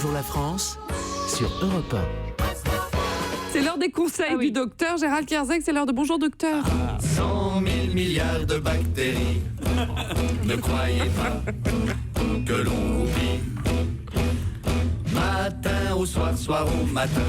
Bonjour la France sur Europe 1. C'est l'heure des conseils du docteur Gérald Kierzek, c'est l'heure de Bonjour Docteur. 100 000 milliards de bactéries. Ne croyez pas que l'on oublie. Matin au soir, soir au matin,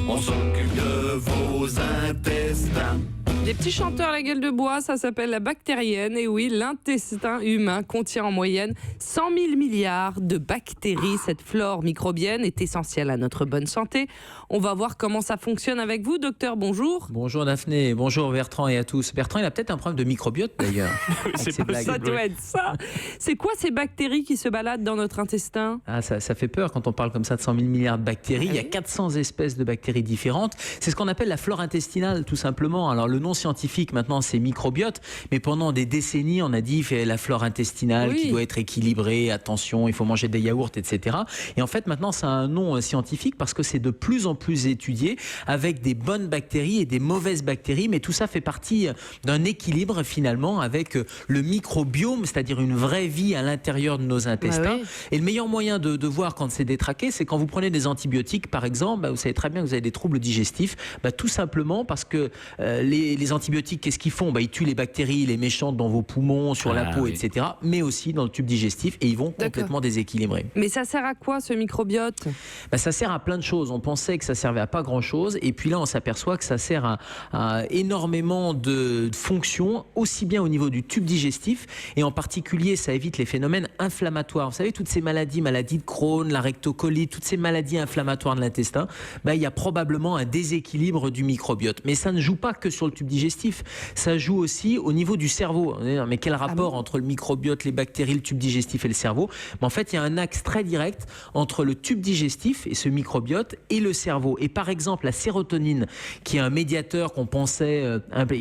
on s'occupe de vos intestins. Les petits chanteurs à la gueule de bois, ça s'appelle la bactérienne. Et oui, l'intestin humain contient en moyenne 100 000 milliards de bactéries. Cette flore microbienne est essentielle à notre bonne santé. On va voir comment ça fonctionne avec vous, docteur. Bonjour. Bonjour Daphné, bonjour Bertrand et à tous. Bertrand, il a peut-être un problème de microbiote d'ailleurs. Ça doit être ça. C'est quoi ces bactéries qui se baladent dans notre intestin ? Ça fait peur quand on parle comme ça de 100 000 milliards de bactéries. Il y a 400 espèces de bactéries différentes. C'est ce qu'on appelle la flore intestinale, tout simplement. Alors le nom scientifique maintenant c'est microbiote, mais pendant des décennies on a dit la flore intestinale qui doit être équilibrée, attention, il faut manger des yaourts, etc. Et en fait maintenant ça a un nom scientifique parce que c'est de plus en plus étudié avec des bonnes bactéries et des mauvaises bactéries, mais tout ça fait partie d'un équilibre finalement avec le microbiome, c'est-à-dire une vraie vie à l'intérieur de nos intestins. Et le meilleur moyen de voir quand c'est détraqué, c'est quand vous prenez des antibiotiques par exemple, vous savez très bien que vous avez des troubles digestifs, tout simplement parce que les antibiotiques, qu'est-ce qu'ils font ? Ils tuent les bactéries, les méchantes dans vos poumons, sur la peau, etc. Mais aussi dans le tube digestif et ils vont complètement déséquilibrer. Mais ça sert à quoi ce microbiote ? Ça sert à plein de choses. On pensait que ça servait à pas grand-chose et puis là on s'aperçoit que ça sert à énormément de fonctions, aussi bien au niveau du tube digestif et en particulier ça évite les phénomènes inflammatoires. Vous savez, toutes ces maladies de Crohn, la rectocolite, toutes ces maladies inflammatoires de l'intestin, il y a probablement un déséquilibre du microbiote. Mais ça ne joue pas que sur le tube digestif, ça joue aussi au niveau du cerveau. Mais quel rapport entre le microbiote, les bactéries, le tube digestif et le cerveau ? En fait, il y a un axe très direct entre le tube digestif et ce microbiote et le cerveau. Et par exemple, la sérotonine, qui est un médiateur qu'on pensait,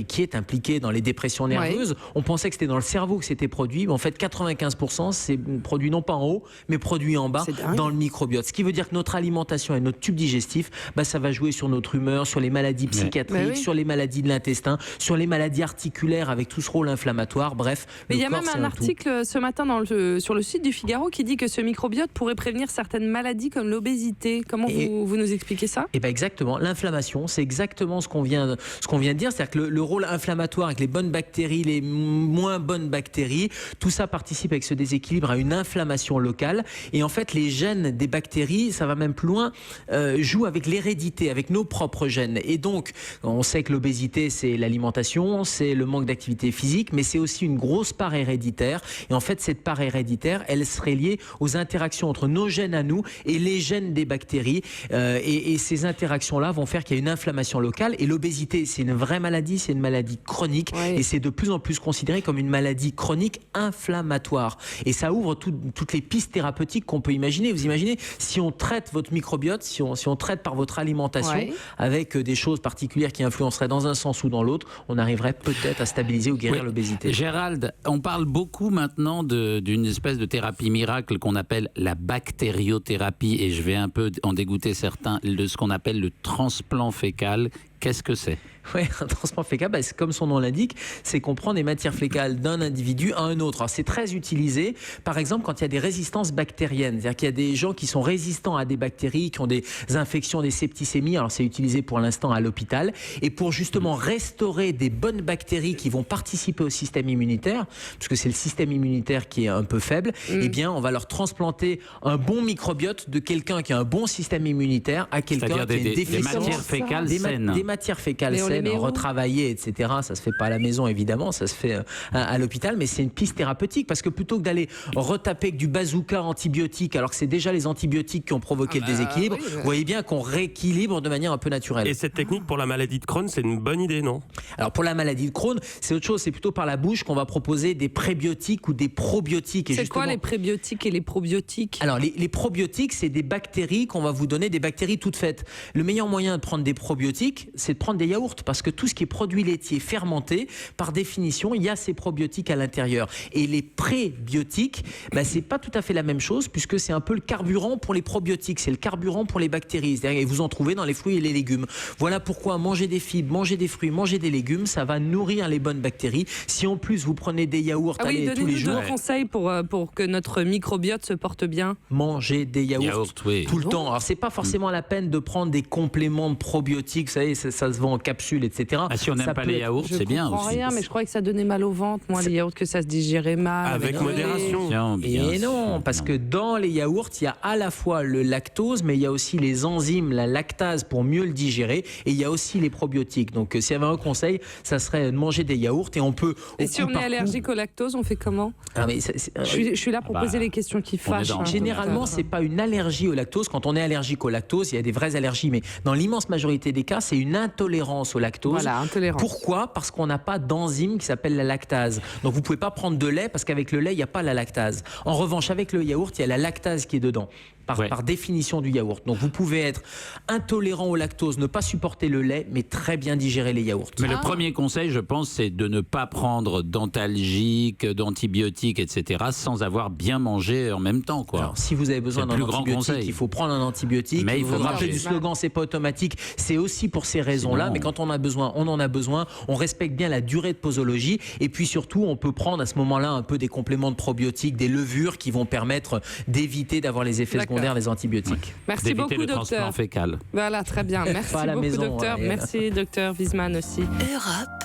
qui est impliqué dans les dépressions nerveuses, on pensait que c'était dans le cerveau que c'était produit. Mais en fait, 95%, c'est produit non pas en haut, mais produit en bas dans le microbiote. Ce qui veut dire que notre alimentation et notre tube digestif, ça va jouer sur notre humeur, sur les maladies psychiatriques, sur les maladies de l'intestin, sur les maladies articulaires avec tout ce rôle inflammatoire, bref. Mais il y a même un article ce matin sur le site du Figaro qui dit que ce microbiote pourrait prévenir certaines maladies comme l'obésité. Comment vous nous expliquez ça ? Exactement, l'inflammation, c'est exactement ce qu'on vient de dire, c'est-à-dire que le rôle inflammatoire avec les bonnes bactéries, les moins bonnes bactéries, tout ça participe avec ce déséquilibre à une inflammation locale et en fait les gènes des bactéries, ça va même plus loin, jouent avec l'hérédité, avec nos propres gènes et donc on sait que l'obésité c'est l'alimentation, c'est le manque d'activité physique, mais c'est aussi une grosse part héréditaire. Et en fait, cette part héréditaire, elle serait liée aux interactions entre nos gènes à nous et les gènes des bactéries. Et ces interactions-là vont faire qu'il y a une inflammation locale. Et l'obésité, c'est une vraie maladie, c'est une maladie chronique. Et c'est de plus en plus considéré comme une maladie chronique inflammatoire. Et ça ouvre toutes les pistes thérapeutiques qu'on peut imaginer. Vous imaginez, si on traite votre microbiote, si on traite par votre alimentation, avec des choses particulières qui influenceraient dans un sens ou dans l'autre, on arriverait peut-être à stabiliser ou guérir l'obésité. Gérald, on parle beaucoup maintenant d'une espèce de thérapie miracle qu'on appelle la bactériothérapie et je vais un peu en dégoûter certains de ce qu'on appelle le transplant fécal. Qu'est-ce que c'est ? Un transplant fécal, c'est comme son nom l'indique, c'est qu'on prend des matières fécales d'un individu à un autre. Alors, c'est très utilisé, par exemple, quand il y a des résistances bactériennes. C'est-à-dire qu'il y a des gens qui sont résistants à des bactéries, qui ont des infections, des septicémies. Alors, c'est utilisé pour l'instant à l'hôpital. Et pour justement restaurer des bonnes bactéries qui vont participer au système immunitaire, parce que c'est le système immunitaire qui est un peu faible, eh bien, on va leur transplanter un bon microbiote de quelqu'un qui a un bon système immunitaire à quelqu'un qui a une déficience. Des matières fécales saines. Des matières fécales saines, retravaillées, etc. Ça se fait pas à la maison, évidemment, ça se fait à l'hôpital, mais c'est une piste thérapeutique parce que plutôt que d'aller retaper avec du bazooka antibiotique, alors que c'est déjà les antibiotiques qui ont provoqué le déséquilibre, vous voyez bien qu'on rééquilibre de manière un peu naturelle. Et cette technique pour la maladie de Crohn, c'est une bonne idée, non ? Alors pour la maladie de Crohn, c'est autre chose, c'est plutôt par la bouche qu'on va proposer des prébiotiques ou des probiotiques. C'est quoi les prébiotiques et les probiotiques ? Alors les probiotiques, c'est des bactéries qu'on va vous donner, des bactéries toutes faites. Le meilleur moyen de prendre des probiotiques, c'est de prendre des yaourts yaourt parce que tout ce qui est produits laitiers fermentés, par définition, il y a ces probiotiques à l'intérieur. Et les prébiotiques, c'est pas tout à fait la même chose puisque c'est un peu le carburant pour les probiotiques, c'est le carburant pour les bactéries. Et vous en trouvez dans les fruits et les légumes. Voilà pourquoi manger des fibres, manger des fruits, manger des légumes, ça va nourrir les bonnes bactéries. Si en plus vous prenez des yaourts tous les jours, donnez-nous 2 conseils pour que notre microbiote se porte bien. Manger des yaourts tout le temps. Alors c'est pas forcément la peine de prendre des compléments de probiotiques, vous savez, ça se vend en capsules, etc. Si on n'aime pas les yaourts, c'est bien aussi. Je comprends rien, mais je croyais que ça donnait mal au ventre, moi, les yaourts, que ça se digérait mal. Avec modération. Et non, parce que dans les yaourts, il y a à la fois le lactose, mais il y a aussi les enzymes, la lactase pour mieux le digérer, et il y a aussi les probiotiques. Donc s'il y avait un conseil, ça serait de manger des yaourts, et on peut... Et si on est allergique au lactose, on fait comment? Je suis là pour poser les questions qui fâchent. Généralement, c'est pas une allergie au lactose. Quand on est allergique au lactose, il y a des vraies allergies, mais dans l'immense majorité des cas, c'est une intolérance au lactose. Voilà, intolérance. Pourquoi? Parce qu'on n'a pas d'enzyme qui s'appelle la lactase. Donc vous pouvez pas prendre de lait parce qu'avec le lait, il n'y a pas la lactase. En revanche, avec le yaourt, il y a la lactase qui est dedans. Par définition du yaourt. Donc vous pouvez être intolérant au lactose, ne pas supporter le lait, mais très bien digérer les yaourts. Mais le premier conseil, je pense, c'est de ne pas prendre d'antalgiques, d'antibiotiques, etc., sans avoir bien mangé en même temps, quoi. Alors, si vous avez besoin d'un antibiotique, il faut prendre un antibiotique. Mais il faut rappeler du slogan, c'est pas automatique. C'est aussi pour ces raisons-là. Mais quand on a besoin, on en a besoin. On respecte bien la durée de posologie. Et puis surtout, on peut prendre à ce moment-là un peu des compléments de probiotiques, des levures qui vont permettre d'éviter d'avoir les effets secondaires des antibiotiques. Merci beaucoup, le docteur. transplant fécal. Voilà, très bien. Merci beaucoup, docteur. Merci, docteur Wiesmann aussi. Europe.